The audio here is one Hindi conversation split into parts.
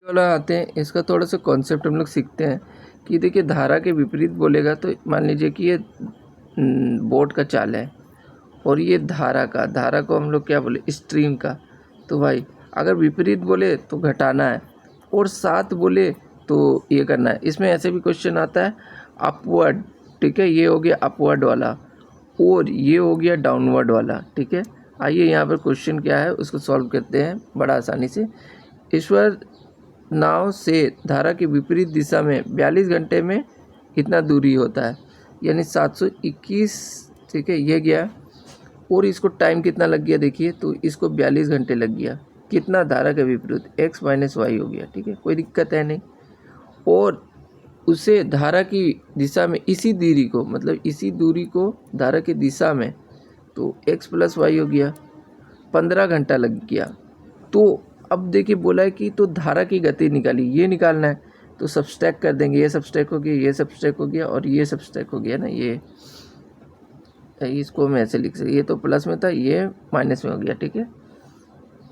वाला आते हैं, इसका थोड़ा सा कॉन्सेप्ट हम लोग सीखते हैं कि देखिए धारा के विपरीत बोलेगा तो मान लीजिए कि ये बोट का चाल है और ये धारा को हम लोग क्या बोले, स्ट्रीम का। तो भाई अगर विपरीत बोले तो घटाना है और साथ बोले तो ये करना है। इसमें ऐसे भी क्वेश्चन आता है अपवर्ड, ठीक है, ये हो गया अपवर्ड वाला और ये हो गया डाउनवर्ड वाला, ठीक है। आइए यहाँ पर क्वेश्चन क्या है उसको सॉल्व करते हैं बड़ा आसानी से। ईश्वर नाव से धारा के विपरीत दिशा में 42 घंटे में कितना दूरी होता है, यानी 721, ठीक है, ये गया। और इसको टाइम कितना लग गया देखिए, तो इसको 42 घंटे लग गया। कितना, धारा के विपरीत x माइनस वाई हो गया, ठीक है, कोई दिक्कत है नहीं। और उसे धारा की दिशा में इसी दूरी को, मतलब इसी दूरी को धारा की दिशा में, तो x प्लस वाई हो गया, 15 घंटा लग गया। तो अब देखिए बोला है कि तो धारा की गति निकाली, ये निकालना है तो सब्सट्रैक्ट कर देंगे, ये सब्सट्रैक्ट हो गया, ये सब्सट्रैक्ट हो गया और ये सब्सट्रैक्ट हो गया ना, ये इसको मैं ऐसे लिख सकता, ये तो प्लस में था, ये माइनस में हो गया, ठीक है।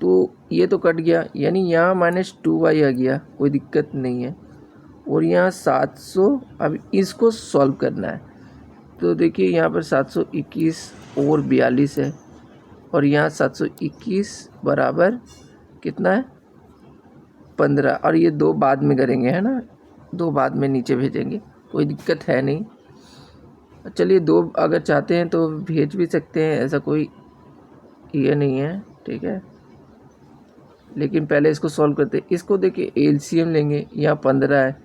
तो ये तो कट गया, यानी यहाँ -2y आ गया, कोई दिक्कत नहीं है। और यहाँ 700, अब इसको सॉल्व करना है। तो देखिए यहाँ पर 721 और 42 है और यहाँ 721 बराबर कितना है, 15, और ये 2 बाद में करेंगे, है ना, 2 बाद में नीचे भेजेंगे, कोई दिक्कत है नहीं। चलिए 2 अगर चाहते हैं तो भेज भी सकते हैं, ऐसा कोई ये नहीं है, ठीक है। लेकिन पहले इसको सॉल्व करते हैं। इसको देखिए एलसीएम लेंगे, यहाँ 15 है,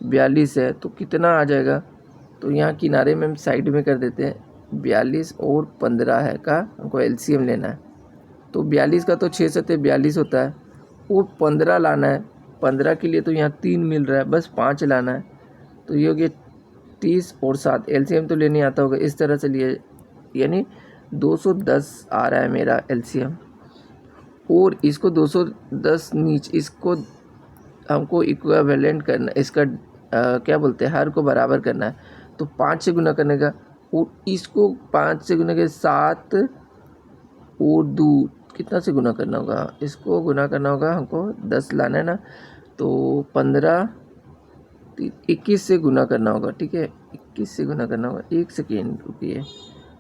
42 है, तो कितना आ जाएगा, तो यहाँ किनारे में हम साइड में कर देते हैं। 42 और 15 है का हमको एलसीएम लेना है, तो 42 का तो 6 7 42 होता है, वो 15 लाना है। 15 के लिए तो यहाँ 3 मिल रहा है, बस 5 लाना है, तो ये हो गया 30 और 7, एलसीएम तो लेने आता होगा, इस तरह से लिए, यानी 210 आ रहा है मेरा एलसीएम। और इसको 210 नीचे, इसको हमको इक्विवेलेंट करना, इसका क्या बोलते हैं, हर को बराबर करना है, तो 5 से गुना करने का, और इसको 5 से गुना के 7 और 2 कितना से गुना करना होगा, इसको गुना करना होगा हमको 10 लाना है ना, तो 15 21 से गुना करना होगा, ठीक है, 21 से गुना करना होगा। 1 सेकेंड रुकिए,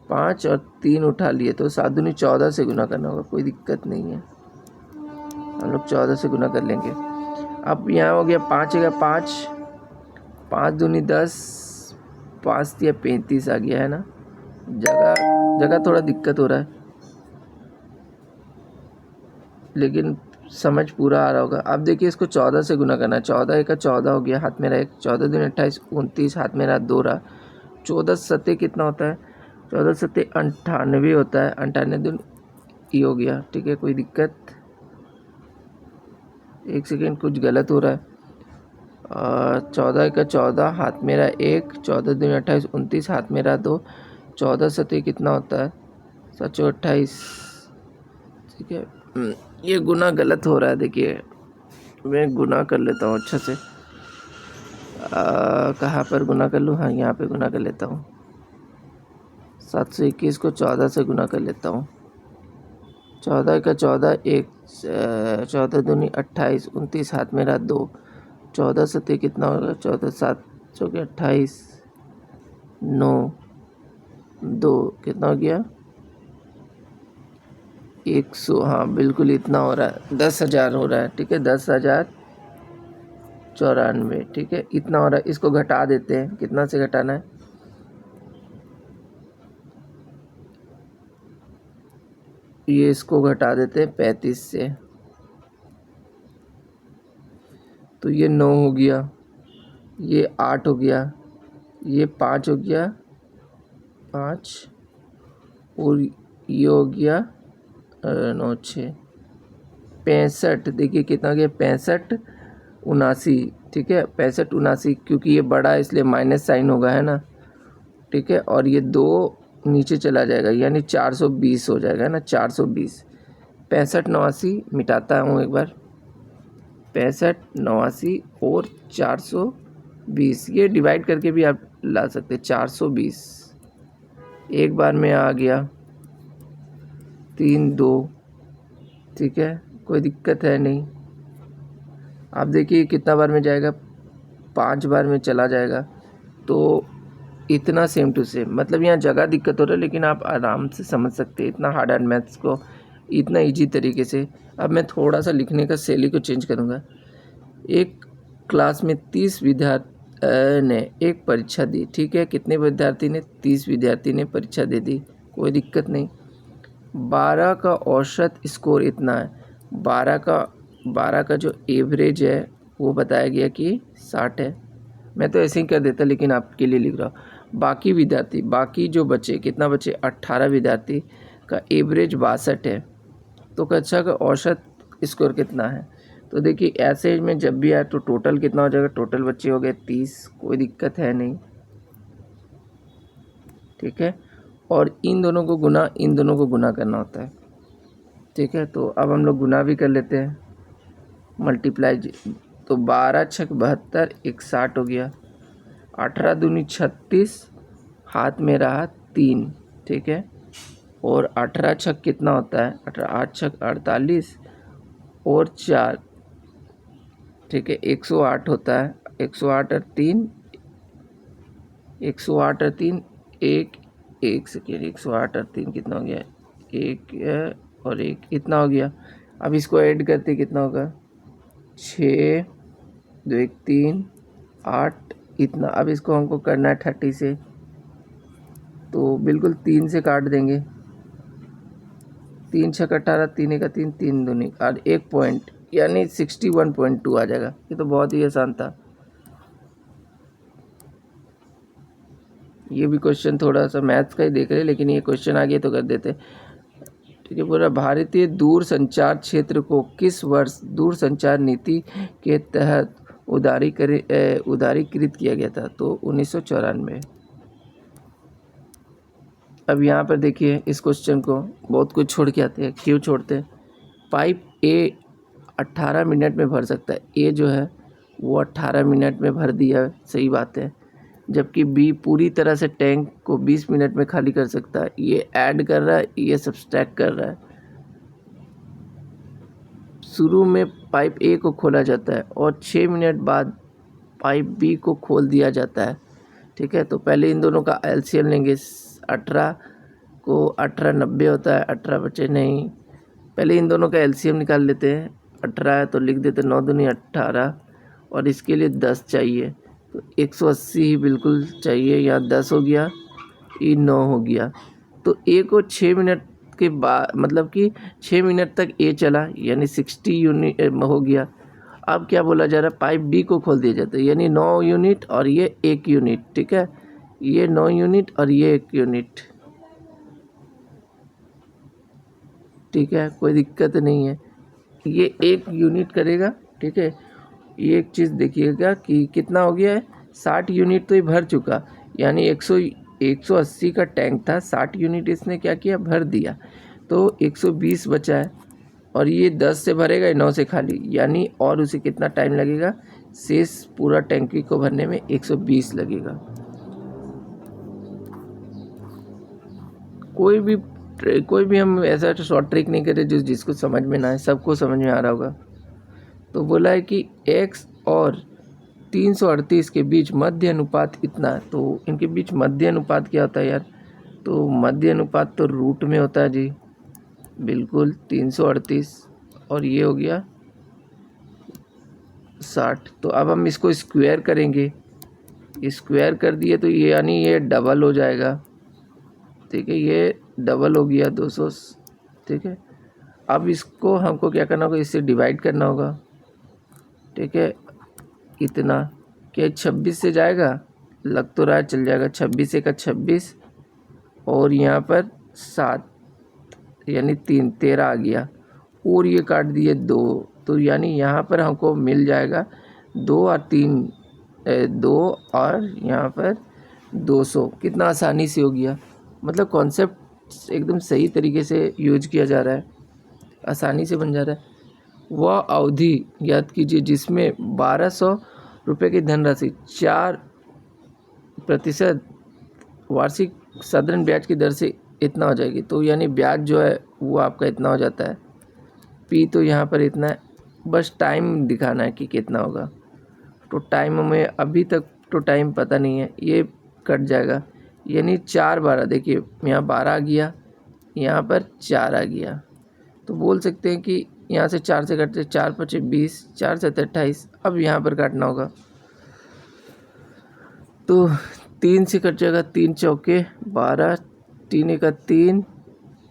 5 और 3 उठा लिए तो 7 दूनी 14 से गुना करना होगा, कोई दिक्कत नहीं है, हम लोग 14 से गुना कर लेंगे। अब यहाँ हो गया 5 है, 5 दूनी 10, 5 दिया 35 आ गया, है ना। जगह थोड़ा दिक्कत हो रहा है, लेकिन समझ पूरा आ रहा होगा। अब देखिए इसको 14 से गुना करना है, 14 का 14 हो गया, हाथ में रहा 1, 14 दूनी 28, 29, हाथ में रहा 2 रहा, 14 सत्ते कितना होता है, 14 सत्ते 98 होता है, 98 दूनी ये हो गया, ठीक है, कोई दिक्कत। 1 सेकेंड, कुछ गलत हो रहा है। 14 का 14, हाथ मेरा 1, 14 दूनी 28, 29, हाथ मेरा 2, 14 सत्ते कितना होता है, 728, ठीक है। ये गुना गलत हो रहा है, देखिए मैं गुना कर लेता हूँ अच्छा से। कहाँ पर गुना कर लूँ, हाँ यहाँ पे गुना कर लेता हूँ। 721 को 14 से गुना कर लेता हूँ। 14 का 14, 1, 14 दूनी 28, 29, हाथ मेरा 2, 14 सत्ते कितना होगा, 14 7 चौके 28, 9 2 कितना हो गया, 100, हाँ बिल्कुल इतना हो रहा है, 10,000 हो रहा है, ठीक है, 10,094, ठीक है, इतना हो रहा है। इसको घटा देते हैं, कितना से घटाना है, ये इसको घटा देते हैं 35 से, तो ये 9 हो गया, ये 8 हो गया, ये 5 हो गया, 5 और ये हो गया 9 6 65, देखिए कितना गया, 65 79, ठीक है, 65 79, क्योंकि ये बड़ा है इसलिए माइनस साइन होगा, है ना, ठीक है। और ये 2 नीचे चला जाएगा, यानी 420 हो जाएगा ना, 420। 65 89 मिटाता हूँ एक बार, 65 89 और 420, ये डिवाइड करके भी आप ला सकते हैं, 420 एक बार में आ गया, 3 2, ठीक है, कोई दिक्कत है नहीं। आप देखिए कितना बार में जाएगा, 5 बार में चला जाएगा। तो इतना सेम टू सेम, मतलब यहाँ जगह दिक्कत हो रहा है, लेकिन आप आराम से समझ सकते हैं इतना हार्ड मैथ्स को इतना इजी तरीके से। अब मैं थोड़ा सा लिखने का शैली को चेंज करूँगा। एक क्लास में 30 विद्यार्थी ने एक परीक्षा दी, ठीक है। कितने विद्यार्थी ने? 30 विद्यार्थी ने परीक्षा दे दी, कोई दिक्कत नहीं। 12 का औसत स्कोर इतना है। 12 का जो एवरेज है वो बताया गया कि 60 है। मैं तो ऐसे ही कर देता, लेकिन आपके लिए लिख रहा हूँ। बाकी विद्यार्थी, बाकी जो बचे, कितना बचे? 18 विद्यार्थी का एवरेज 62 है। तो कक्षा का औसत स्कोर कितना है? तो देखिए ऐसे में जब भी आए तो टोटल कितना हो जाएगा? टोटल बच्चे हो गए 30, कोई दिक्कत है नहीं, ठीक है। और इन दोनों को गुना करना होता है, ठीक है। तो अब हम लोग गुना भी कर लेते हैं, मल्टीप्लाई। तो 12 छक 72, 61 हो गया। 18 दूनी 36, हाथ में रहा 3, ठीक है। और 18 छक कितना होता है? 8 छक 48 और 4, ठीक है, 108 होता है। 108 और 3, 108 और 3, एक सेकेंड, 108 और 3 कितना हो गया? 1 और 1 इतना हो गया। अब इसको ऐड करते कितना होगा? 6, 2 1 3, 8 इतना। अब इसको हमको करना है 30 से, तो बिल्कुल 3 से काट देंगे। 3 छक 18, 3 एक 3, 3 दूनी और 1 पॉइंट, यानी 61.2 आ जाएगा। ये तो बहुत ही आसान था। ये भी क्वेश्चन थोड़ा सा मैथ्स का ही देख रहे हैं, लेकिन ये क्वेश्चन आगे तो कर देते, ठीक है। पूरा भारतीय दूर संचार क्षेत्र को किस वर्ष दूर संचार नीति के तहत उदारीकृत किया गया था? तो 1994। अब यहाँ पर देखिए इस क्वेश्चन को बहुत कुछ छोड़ के आते हैं। क्यों छोड़ते हैं? पाइप ए 18 मिनट में भर सकता है, ए जो है वो 18 मिनट में भर दिया, सही बात है। जबकि बी पूरी तरह से टैंक को 20 मिनट में खाली कर सकता है। ये ऐड कर रहा है, ये सब्सट्रैक्ट कर रहा है। शुरू में पाइप ए को खोला जाता है और 6 मिनट बाद पाइप बी को खोल दिया जाता है, ठीक है। तो पहले इन दोनों का एलसीएम लेंगे। 18 को 18 90 होता है, 18 बचे नहीं। पहले इन दोनों का एलसीएम निकाल लेते हैं। 18 है तो लिख देते 9 दूनी 18, और इसके लिए 10 चाहिए, तो 180 ही बिल्कुल चाहिए। यहाँ 10 हो गया, ये 9 हो गया। तो ए को 6 मिनट के बाद, मतलब कि 6 मिनट तक ए चला, यानी 60 यूनिट हो गया। अब क्या बोला जा रहा है? पाइप बी को खोल दिया जाता है, यानी 9 यूनिट और ये 1 यूनिट, ठीक है। ये 9 यूनिट और ये 1 यूनिट, ठीक है, कोई दिक्कत नहीं है। ये 1 यूनिट करेगा, ठीक है। ये एक चीज़ देखिएगा कि कितना हो गया है, 60 यूनिट तो ये भर चुका, यानी 180 का टैंक था, 60 यूनिट इसने क्या किया? भर दिया। तो 120 बचा है, और ये 10 से भरेगा, 9 से खाली, यानी और उसे कितना टाइम लगेगा? शेष पूरा टैंकी को भरने में 120 लगेगा। कोई भी हम ऐसा शॉर्ट ट्रिक नहीं करे जिसको समझ में ना आए, सबको समझ में आ रहा होगा। तो बोला है कि x और 338 के बीच मध्य अनुपात इतना है। तो इनके बीच मध्य अनुपात क्या होता है यार? तो मध्य अनुपात तो रूट में होता है जी, बिल्कुल 338, और ये हो गया 60। तो अब हम इसको स्क्वायर करेंगे, स्क्वायर कर दिए तो ये यानी ये डबल हो जाएगा, ठीक है। ये डबल हो गया 200, ठीक है। अब इसको हमको क्या करना होगा? इससे डिवाइड करना होगा, ठीक है। इतना क्या 26 से जाएगा? लग तो रहा है चल जाएगा। 26 एक 26, और यहाँ पर 7, यानी 3, 13 आ गया, और ये काट दिए 2, तो यानी यहाँ पर हमको मिल जाएगा 2 और 3, 2 और यहाँ पर 200। कितना आसानी से हो गया, मतलब कॉन्सेप्ट एकदम सही तरीके से यूज किया जा रहा है, आसानी से बन जा रहा है। वह अवधि याद कीजिए जिसमें 1200 रुपये की धनराशि 4% वार्षिक साधारण ब्याज की दर से इतना हो जाएगी। तो यानी ब्याज जो है वो आपका इतना हो जाता है, पी तो यहाँ पर इतना है, बस टाइम दिखाना है कि कितना होगा। तो टाइम हमें अभी तक तो टाइम पता नहीं है, ये कट जाएगा, यानी 4 12, देखिए यहाँ 12 आ गया, यहाँ पर 4 आ गया। तो बोल सकते हैं कि यहाँ से 4 से कटते 4 5 20, 4 7 28। अब यहाँ पर काटना होगा तो 3 से कट जाएगा, 3 चौके 12, 3 एका 3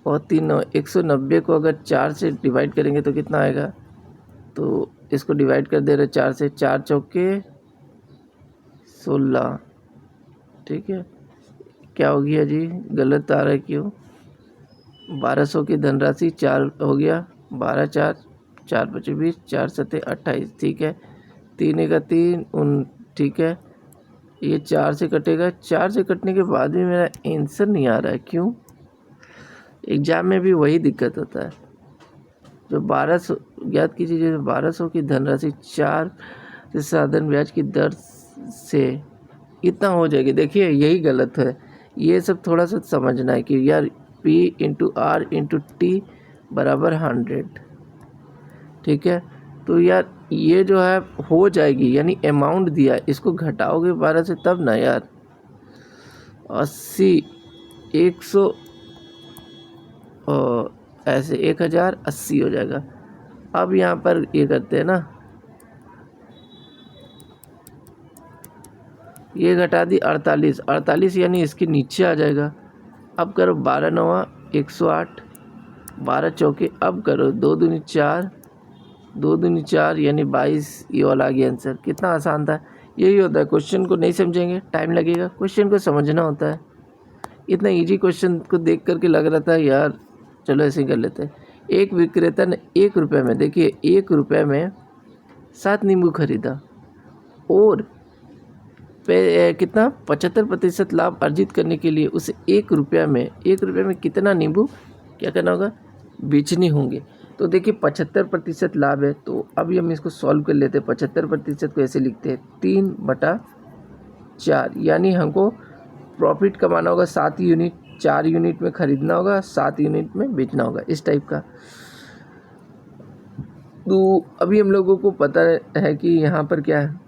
और 3 9, 190 को अगर 4 से डिवाइड करेंगे तो कितना आएगा। तो इसको डिवाइड कर दे रहे 4 से, 4 चौके 16। ठीक है, क्या हो गया जी, गलत आ रहा है क्यों। 1200 की धनराशि 4 हो गया, 12 4, 4 5 20, 4 7 28। ठीक है, 3 एका 3 ठीक है, ये 4 से कटेगा। 4 से कटने के बाद भी मेरा आंसर नहीं आ रहा है, क्यों। एग्जाम में भी वही दिक्कत होता है। जो 1200 याद कीजिए, जो 1200 की धनराशि 4 से साधारण ब्याज की दर से इतना हो जाएगी। देखिए यही गलत है, ये सब थोड़ा सा समझना है कि यार P into R into T बराबर 100। ठीक है, तो यार ये जो है हो जाएगी, यानी अमाउंट दिया, इसको घटाओगे 12 से तब ना यार। 80 100 और ऐसे 1080 हो जाएगा। अब यहाँ पर ये करते हैं ना, ये घटा दी 48, 48 यानी इसके नीचे आ जाएगा। अब करो 12 9 108, 12 चौके, अब करो 2 दूनी 4, 2 दूनी 4 यानी 22। ये वाला आ गया आंसर। कितना आसान था। यही होता है, क्वेश्चन को नहीं समझेंगे टाइम लगेगा, क्वेश्चन को समझना होता है। इतना इजी क्वेश्चन को देख करके लग रहा था यार चलो ऐसे ही कर लेते हैं। एक विक्रेता ने 1 रुपये में, देखिए 1 रुपये में 7 नींबू खरीदा और कितना 75% लाभ अर्जित करने के लिए उसे 1 रुपये में कितना नींबू क्या करना होगा, बेचने होंगे। तो देखिए 75% लाभ है, तो अभी हम इसको सॉल्व कर लेते हैं। 75% को ऐसे लिखते हैं 3/4, यानी हमको प्रॉफिट कमाना होगा 7 यूनिट, 4 यूनिट में खरीदना होगा, 7 यूनिट में बेचना होगा, इस टाइप का। तो अभी हम लोगों को पता है कि यहाँ पर क्या है,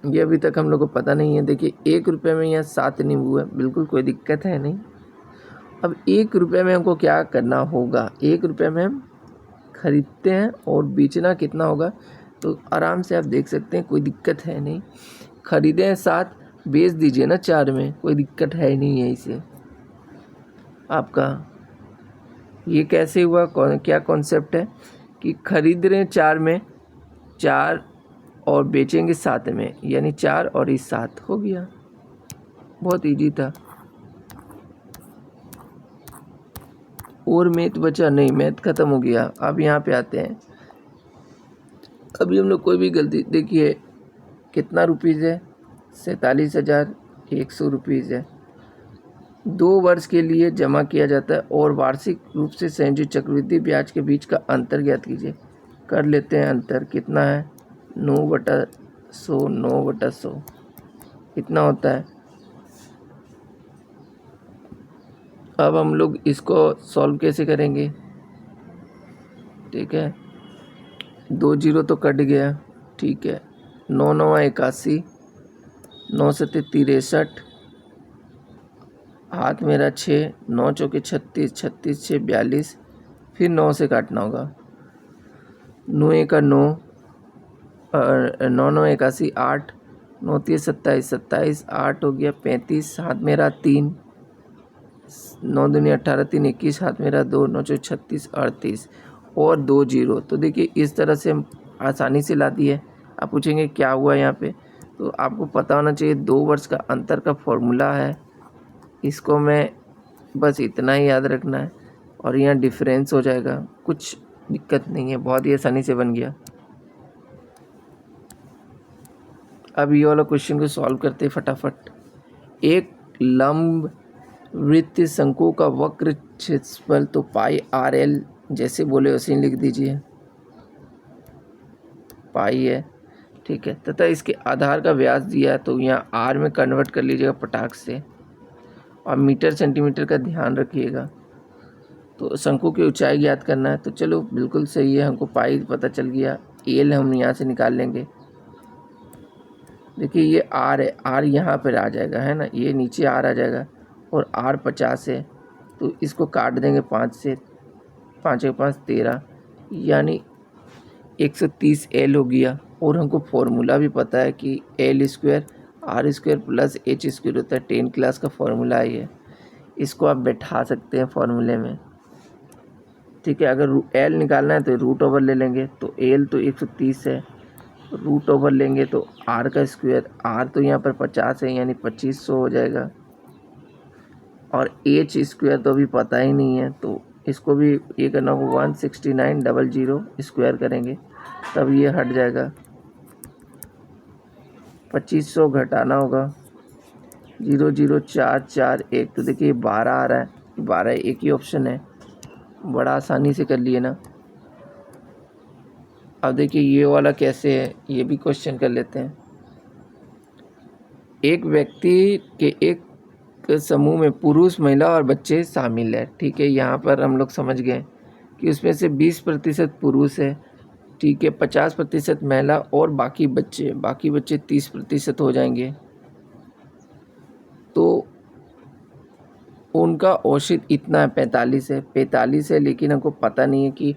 ये अभी तक हम लोग को पता नहीं है। देखिए 1 रुपये में यहाँ 7 नींबू है, बिल्कुल कोई दिक्कत है नहीं। अब 1 रुपये में हमको क्या करना होगा, 1 रुपये में हम खरीदते हैं और बेचना कितना होगा, तो आराम से आप देख सकते हैं, कोई दिक्कत है नहीं। खरीदे हैं 7, बेच दीजिए ना 4 में, कोई दिक्कत है नहीं है इसे आपका। ये कैसे हुआ, क्या कॉन्सेप्ट है कि खरीद रहे हैं 4 में, 4 और बेचेंगे 7 में, यानी 4 और इस 7 हो गया। बहुत इजी था। और मैथ बचा नहीं, मैथ ख़त्म हो गया। अब यहाँ पे आते हैं, अभी हम लोग कोई भी गलती, देखिए कितना रुपीज़ है, 47,100 रुपीज़ है। 2 वर्ष के लिए जमा किया जाता है और वार्षिक रूप से संयोजित चक्रवृद्धि ब्याज के बीच का अंतर ज्ञात कीजिए। कर लेते हैं, अंतर कितना है, 9/100, 9/100 कितना होता है। अब हम लोग इसको सॉल्व कैसे करेंगे, ठीक है, 2 जीरो तो कट गया, ठीक है, 9 9 81, 9 7 63, हाथ मेरा 6, 9 चौके 36, 36 6 42, फिर 9 से काटना होगा, 9 1 9, 9 9 81, 8, 9 3 27, 27, 8 हो गया 35, हाथ मेरा 3, 9 दूनी 18, 3 21, हाथ मेरा 2, 9 चौके 36, 38 और 2 जीरो। तो देखिए इस तरह से हम आसानी से ला दिए। आप पूछेंगे क्या हुआ यहाँ पे, तो आपको पता होना चाहिए 2 वर्ष का अंतर का फॉर्मूला है, इसको मैं बस इतना ही याद रखना है और यहाँ डिफरेंस हो जाएगा, कुछ दिक्कत नहीं है, बहुत ही आसानी से बन गया। अब ये वाला क्वेश्चन को सॉल्व करते हैं फटाफट। एक लंब वृत्तीय शंकु का वक्र क्षेत्रफल तो पाई RL, जैसे बोले वैसे ही लिख दीजिए, पाई है, ठीक है, तथा इसके आधार का व्यास दिया है, तो यहाँ R में कन्वर्ट कर लीजिएगा पटाख से, और मीटर सेंटीमीटर का ध्यान रखिएगा। तो शंकु की ऊंचाई ज्ञात करना है, तो चलो बिल्कुल सही है, हमको पाई पता चल गया। एल हम यहाँ से निकाल लेंगे। देखिए ये आर है, आर यहाँ पर आ जाएगा, है ना, ये नीचे आर आ जाएगा और आर 50 है, तो इसको काट देंगे 5 से, 5 के 5 13, यानी 130 एल हो गया। और हमको फॉर्मूला भी पता है कि L square R square plus H square होता है, 10 क्लास का फॉर्मूला है ये, इसको आप बैठा सकते हैं फॉर्मूले में। ठीक है, अगर एल निकालना है तो रूट ओवर ले लेंगे, तो एल तो 130 है, रूट ओवर लेंगे तो आर का स्क्वायर, आर तो यहाँ पर 50 है यानी 2500 हो जाएगा, और एच स्क्वायर तो अभी पता ही नहीं है, तो इसको भी ये करना होगा 169,000 स्क्वायर करेंगे तब ये हट जाएगा। 2500 घटाना होगा 00441, तो देखिए 12 आ रहा है, 12 एक ही ऑप्शन है, बड़ा आसानी से कर लिए ना। अब देखिए ये वाला कैसे है, ये भी क्वेश्चन कर लेते हैं। एक व्यक्ति के एक समूह में पुरुष, महिला और बच्चे शामिल है। ठीक है, यहाँ पर हम लोग समझ गए कि उसमें से 20% पुरुष है, ठीक है, 50% महिला और बाकी बच्चे 30% हो जाएंगे। तो उनका औसत इतना है, 45 है, लेकिन हमको पता नहीं है कि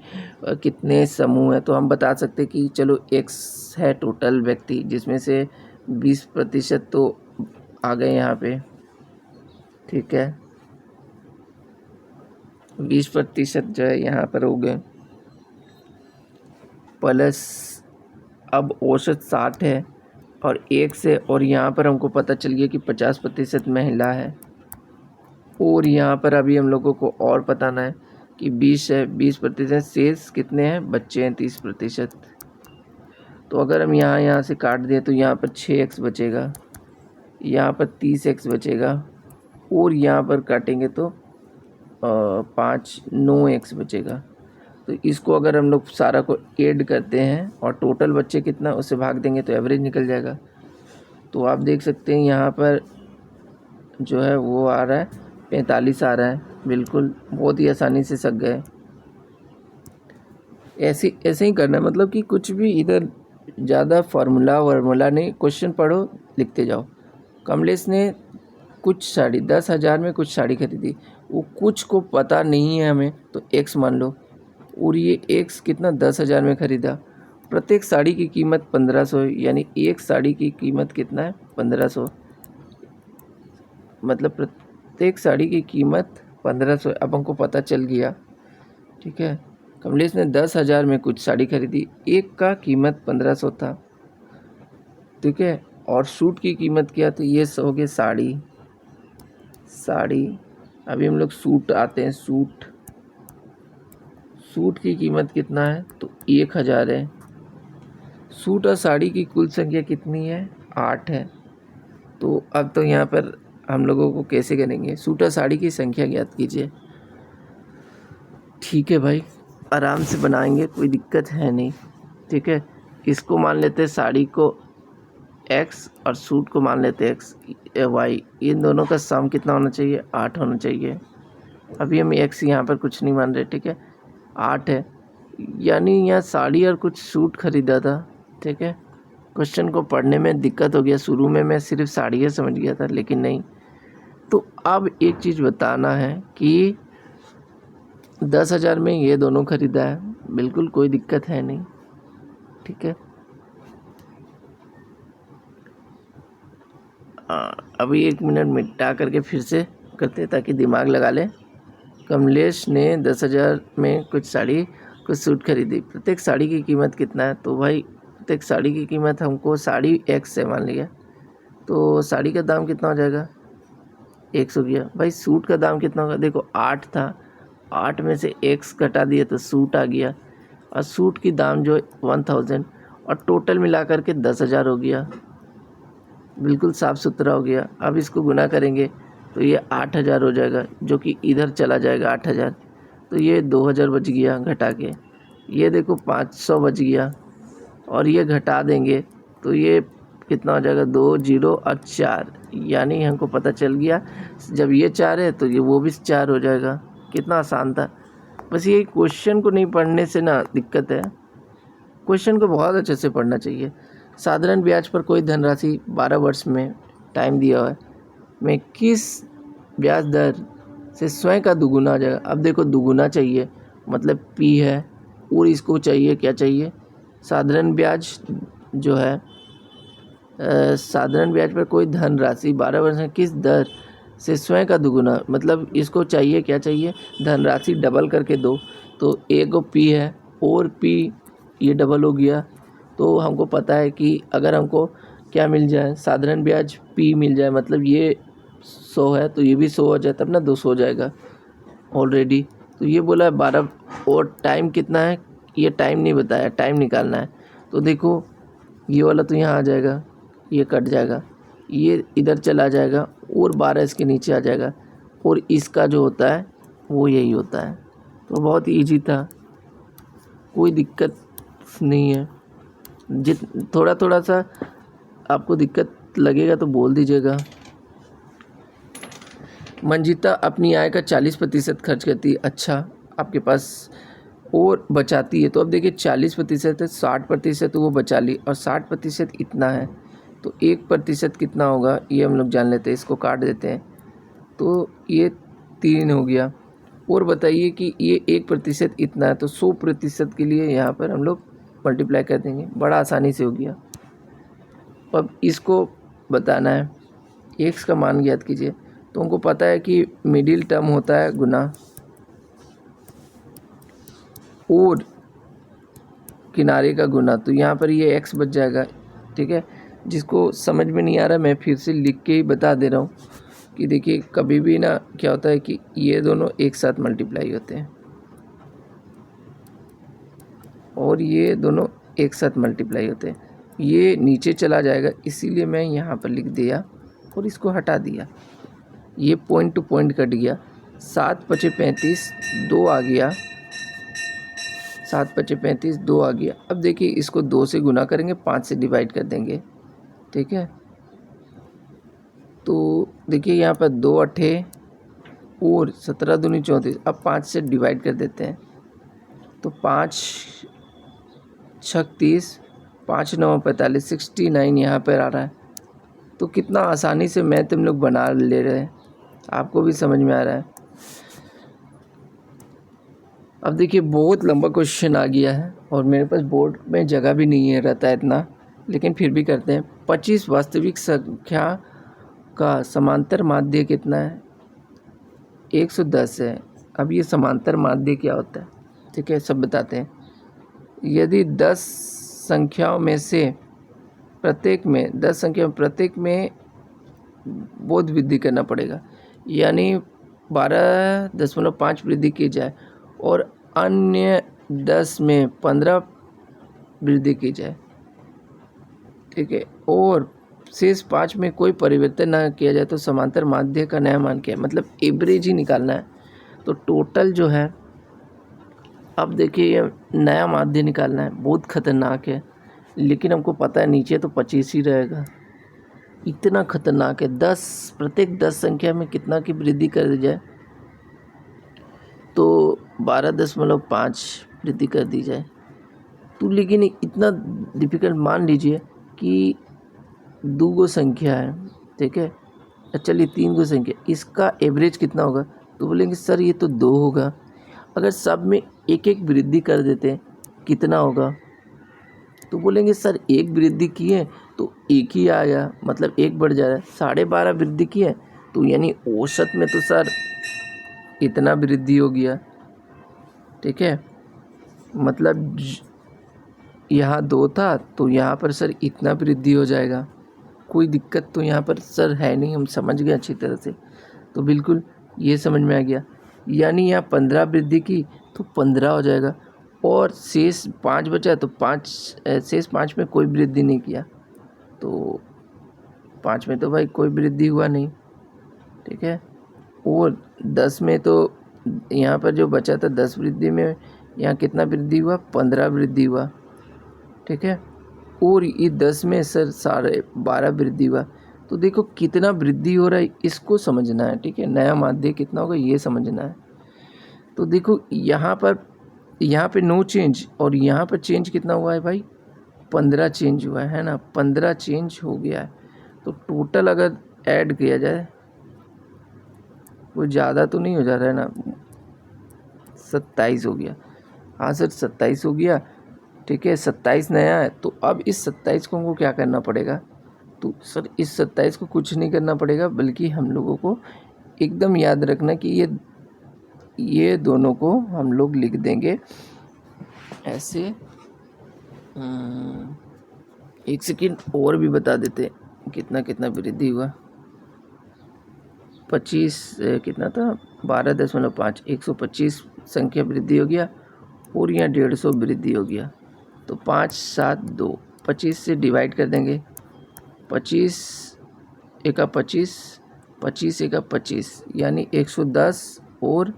कितने समूह हैं, तो हम बता सकते हैं कि चलो एक्स है टोटल व्यक्ति, जिसमें से 20% तो आ गए यहाँ पे। ठीक है, 20% जो है यहाँ पर हो गए, प्लस अब औसत 60 है और 1 से, और यहाँ पर हमको पता चल गया कि 50% महिला है, और यहाँ पर अभी हम लोगों को और बताना है कि 20 है, 20% शेष कितने हैं, बच्चे हैं 30%। तो अगर हम यहाँ से काट दें तो यहाँ पर 6x बचेगा, यहाँ पर 30x बचेगा, और यहाँ पर काटेंगे तो 9x बचेगा। तो इसको अगर हम लोग सारा को ऐड करते हैं और टोटल बच्चे कितना उससे भाग देंगे तो एवरेज निकल जाएगा। तो आप देख सकते हैं यहाँ पर जो है वो आ रहा है 45 आ रहा है, बिल्कुल बहुत ही आसानी से सक गए। ऐसे ही करना है, मतलब कि कुछ भी इधर ज़्यादा फार्मूला नहीं, क्वेश्चन पढ़ो लिखते जाओ। कमलेश ने कुछ साड़ी 10,000 में कुछ साड़ी खरीदी, वो कुछ को पता नहीं है हमें, तो x मान लो, और ये x कितना 10,000 में ख़रीदा। प्रत्येक साड़ी की कीमत 1500 है, यानी एक साड़ी की कीमत कितना है 1500, मतलब प्रत्येक साड़ी की कीमत 1500। अब हमको पता चल गया। ठीक है, कमलेश ने 10,000 में कुछ साड़ी खरीदी, एक का कीमत 1500 था। ठीक है, और सूट की कीमत क्या, तो ये हो गए साड़ी। अभी हम लोग सूट आते हैं, सूट की कीमत कितना है, तो 1000 है। सूट और साड़ी की कुल संख्या कितनी है, 8 है। तो अब तो यहाँ पर हम लोगों को कैसे करेंगे, सूट और साड़ी की संख्या ज्ञात कीजिए। ठीक है भाई, आराम से बनाएंगे, कोई दिक्कत है नहीं। ठीक है, इसको मान लेते हैं साड़ी को x और सूट को मान लेते हैं y। इन दोनों का सम कितना होना चाहिए, 8 होना चाहिए। अभी हम x यहाँ पर कुछ नहीं मान रहे, ठीक है, 8 है, यानी यहाँ साड़ी और कुछ सूट खरीदा था। ठीक है, क्वेश्चन को पढ़ने में दिक्कत हो गया, शुरू में मैं सिर्फ साड़ियाँ समझ गया था, लेकिन नहीं। तो अब एक चीज़ बताना है कि 10,000 में ये दोनों खरीदा है, बिल्कुल कोई दिक्कत है नहीं। ठीक है, अभी 1 मिनट मिटा करके फिर से करते ताकि दिमाग लगा ले। कमलेश ने 10,000 में कुछ साड़ी कुछ सूट खरीदी, प्रत्येक साड़ी की कीमत कितना है, तो भाई प्रत्येक साड़ी की कीमत हमको साड़ी x से मान लिया, तो साड़ी का दाम कितना हो जाएगा, 100 गया। भाई सूट का दाम कितना होगा, देखो 8 था, 8 में से x घटा दिया तो सूट आ गया, और सूट की दाम जो 1000, और टोटल मिला करके 10,000 हो गया, बिल्कुल साफ़ सुथरा हो गया। अब इसको गुना करेंगे तो ये 8,000 हो जाएगा, जो कि इधर चला जाएगा 8,000, तो ये 2,000 बच गया घटा के। ये देखो 500 बच गया, और ये घटा देंगे तो ये कितना हो जाएगा, 2 0 और 4, यानी हमको पता चल गया जब ये 4 है तो ये वो भी 4 हो जाएगा। कितना आसान था। बस ये क्वेश्चन को नहीं पढ़ने से ना दिक्कत है, क्वेश्चन को बहुत अच्छे से पढ़ना चाहिए। साधारण ब्याज पर कोई धनराशि 12 वर्ष में टाइम दिया हुआ है, मैं किस ब्याज दर से स्वयं का दुगुना आ जाएगा। अब देखो दुगुना चाहिए मतलब पी है, और इसको चाहिए क्या चाहिए, साधारण ब्याज जो है साधारण ब्याज पर कोई धनराशि 12 वर्ष में किस दर से स्वयं का दुगुना, मतलब इसको चाहिए क्या चाहिए, धनराशि डबल करके दो। तो ए को पी है और पी ये डबल हो गया, तो हमको पता है कि अगर हमको क्या मिल जाए, साधारण ब्याज पी मिल जाए, मतलब ये 100 है तो ये भी 100 हो जाए, तब ना 200 हो जाएगा ऑलरेडी। तो ये बोला है 12, और टाइम कितना है ये टाइम नहीं बताया, टाइम निकालना है। तो देखो ये वाला तो यहाँ आ जाएगा, ये कट जाएगा, ये इधर चला जाएगा और 12 इसके नीचे आ जाएगा, और इसका जो होता है वो यही होता है। तो बहुत ईजी था, कोई दिक्कत नहीं है। थोड़ा थोड़ा सा आपको दिक्कत लगेगा तो बोल दीजिएगा। मंजिता अपनी आय का 40% खर्च करती है, अच्छा आपके पास और बचाती है। तो अब देखिए 40% है, 60% तो वो बचा ली, और 60% इतना है, तो 1% कितना होगा ये हम लोग जान लेते हैं, इसको काट देते हैं। तो ये 3 हो गया। और बताइए कि ये 1% इतना है, तो 100% के लिए यहाँ पर हम लोग मल्टीप्लाई कर देंगे, बड़ा आसानी से हो गया। अब इसको बताना है, एक्स का मान ज्ञात कीजिए। तो उनको पता है कि मिडिल टर्म होता है गुना और किनारे का गुना, तो यहाँ पर ये एक्स बच जाएगा, ठीक है। जिसको समझ में नहीं आ रहा मैं फिर से लिख के ही बता दे रहा हूँ कि देखिए कभी भी ना क्या होता है कि ये दोनों एक साथ मल्टीप्लाई होते हैं और ये दोनों एक साथ मल्टीप्लाई होते हैं, ये नीचे चला जाएगा, इसीलिए मैं यहाँ पर लिख दिया और इसको हटा दिया। ये पॉइंट टू पॉइंट कट गया, 7 पचे 35 2 आ गया, 7 पचे 35 2 आ गया। अब देखिए इसको 2 से गुना करेंगे, 5 से डिवाइड कर देंगे, ठीक है। तो देखिए यहाँ पर 2 अट्ठे और 17 दूनी 34, अब 5 से डिवाइड कर देते हैं, तो 5 36 5 9 45 69 यहाँ पर आ रहा है। तो कितना आसानी से मैथ हम लोग बना ले रहे हैं, आपको भी समझ में आ रहा है। अब देखिए बहुत लंबा क्वेश्चन आ गया है और मेरे पास बोर्ड में जगह भी नहीं है रहता है इतना, लेकिन फिर भी करते हैं। 25 वास्तविक संख्या का समांतर माध्य कितना है, 110 है। अब ये समांतर माध्य क्या होता है, ठीक है, सब बताते हैं। यदि 10 संख्याओं में से प्रत्येक में बोध वृद्धि करना पड़ेगा, यानी 12.5 वृद्धि की जाए और अन्य 10 में 15 वृद्धि की जाए, ठीक है, और शेष 5 में कोई परिवर्तन ना किया जाए, तो समांतर माध्य का नया मान क्या है, मतलब एवरेज ही निकालना है। तो टोटल जो है, अब देखिए ये नया माध्य निकालना है, बहुत खतरनाक है, लेकिन हमको पता है नीचे तो 25 ही रहेगा, इतना खतरनाक है। प्रत्येक 10 संख्या में कितना की वृद्धि कर दी जाए, तो 12.5 वृद्धि कर दी जाए। तो लेकिन इतना डिफिकल्ट, मान लीजिए कि 2 गो संख्या है, ठीक है, चलिए 3 गो संख्या, इसका एवरेज कितना होगा, तो बोलेंगे सर ये तो 2 होगा। अगर सब में एक एक वृद्धि कर देते हैं कितना होगा, तो बोलेंगे सर एक वृद्धि की है तो एक ही आया, मतलब एक बढ़ जा रहा है। 12.5 वृद्धि की है तो यानी औसत में तो सर इतना वृद्धि हो गया, ठीक है, मतलब यहाँ 2 था तो यहाँ पर सर इतना वृद्धि हो जाएगा। कोई दिक्कत तो यहाँ पर सर है नहीं, हम समझ गए अच्छी तरह से, तो बिल्कुल ये समझ में आ गया। यानी यहाँ 15 वृद्धि की तो 15 हो जाएगा, और शेष 5 बचा तो शेष 5 में कोई वृद्धि नहीं किया, तो 5 में तो भाई कोई वृद्धि हुआ नहीं, ठीक है। और 10 में तो यहाँ पर जो बचा था 10 वृद्धि में यहाँ कितना वृद्धि हुआ, 15 वृद्धि हुआ, ठीक है। और ये 10 में सर 12 वृद्धि हुआ, तो देखो कितना वृद्धि हो रहा है, इसको समझना है, ठीक है। नया माध्य कितना होगा ये समझना है। तो देखो यहाँ पे नो चेंज और यहाँ पर चेंज कितना हुआ है भाई, 15 चेंज हुआ है ना, 15 चेंज हो गया है। तो टोटल अगर ऐड किया जाए वो ज़्यादा तो नहीं हो जा रहा है ना, 27 हो गया। हाँ सर 27 हो गया, ठीक है 27 नया है। तो अब इस 27 को हमको क्या करना पड़ेगा, तो सर इस 27 को कुछ नहीं करना पड़ेगा, बल्कि हम लोगों को एकदम याद रखना कि ये दोनों को हम लोग लिख देंगे ऐसे। एक सेकेंड और भी बता देते कितना कितना वृद्धि हुआ। 25 कितना था, 12.5, 125 संख्या वृद्धि हो गया और यहाँ 150 वृद्धि हो गया। तो 5 7 2, 25 से डिवाइड कर देंगे, 25 एका 25, 25 एका 25 यानी 110 और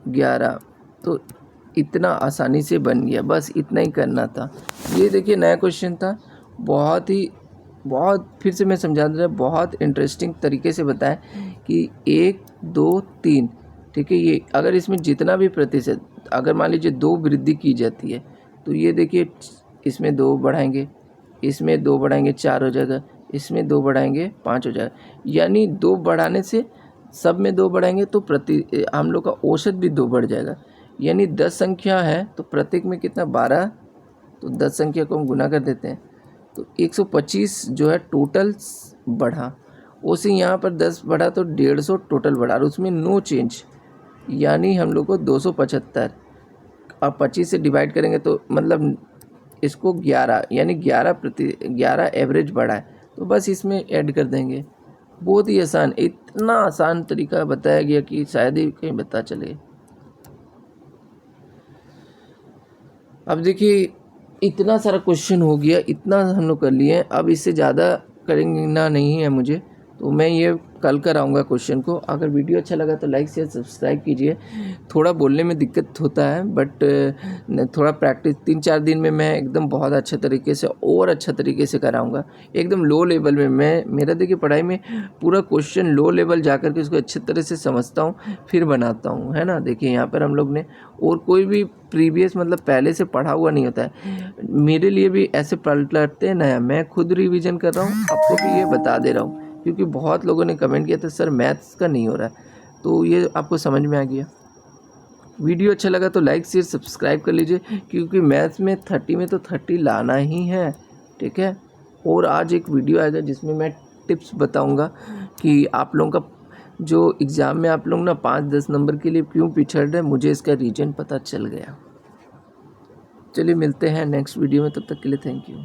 11। तो इतना आसानी से बन गया, बस इतना ही करना था। ये देखिए नया क्वेश्चन था, बहुत फिर से मैं समझा दे रहा, बहुत इंटरेस्टिंग तरीके से बताया कि 1 2 3, ठीक है। ये अगर इसमें जितना भी प्रतिशत, अगर मान लीजिए 2 वृद्धि की जाती है तो ये देखिए इसमें 2 बढ़ाएंगे, इसमें 2 बढ़ाएंगे 4 हो जाएगा, इसमें 2 बढ़ाएंगे 5 हो जाएगा। यानी 2 बढ़ाने से सब में 2 बढ़ाएंगे तो हम लोग का औसत भी 2 बढ़ जाएगा। यानी 10 संख्या है तो प्रत्येक में कितना 12, तो 10 संख्या को हम गुना कर देते हैं तो 125 जो है टोटल बढ़ा। उसी यहाँ पर 10 बढ़ा तो 150 टोटल बढ़ा और उसमें नो चेंज, यानी हम लोग को 275। अब 25 से डिवाइड करेंगे तो मतलब इसको 11 यानी 11 एवरेज बढ़ा है, तो बस इसमें ऐड कर देंगे। बहुत ही आसान, इतना आसान तरीका बताया गया कि शायद ही कहीं पता चले। अब देखिए इतना सारा क्वेश्चन हो गया, इतना हम लोग कर लिए, अब इससे ज़्यादा करेंगे ना नहीं है मुझे, तो मैं ये कल कराऊंगा क्वेश्चन को। अगर वीडियो अच्छा लगा तो लाइक शेयर सब्सक्राइब कीजिए। थोड़ा बोलने में दिक्कत होता है बट थोड़ा प्रैक्टिस 3-4 दिन में मैं एकदम बहुत अच्छे तरीके से और अच्छा तरीके से कराऊंगा, एकदम लो लेवल में। मेरा देखिए पढ़ाई में पूरा क्वेश्चन लो लेवल जा कर के उसको अच्छे तरह से समझता हूँ फिर बनाता हूँ, है ना। देखिए यहाँ पर हम लोग ने और कोई भी प्रीवियस मतलब पहले से पढ़ा हुआ नहीं होता है, मेरे लिए भी ऐसे पलटते हैं नया, मैं खुद रिवीजन कर रहा हूँ, आपको भी ये बता दे रहा हूँ क्योंकि बहुत लोगों ने कमेंट किया था सर मैथ्स का नहीं हो रहा है, तो ये आपको समझ में आ गया। वीडियो अच्छा लगा तो लाइक शेयर सब्सक्राइब कर लीजिए क्योंकि मैथ्स में 30 में तो 30 लाना ही है, ठीक है। और आज एक वीडियो आएगा जिसमें मैं टिप्स बताऊंगा कि आप लोगों का जो एग्ज़ाम में आप लोग ना 5-10 नंबर के लिए क्यों पिछड़ रहे, मुझे इसका रीज़न पता चल गया। चलिए मिलते हैं नेक्स्ट वीडियो में, तब तक के लिए थैंक यू।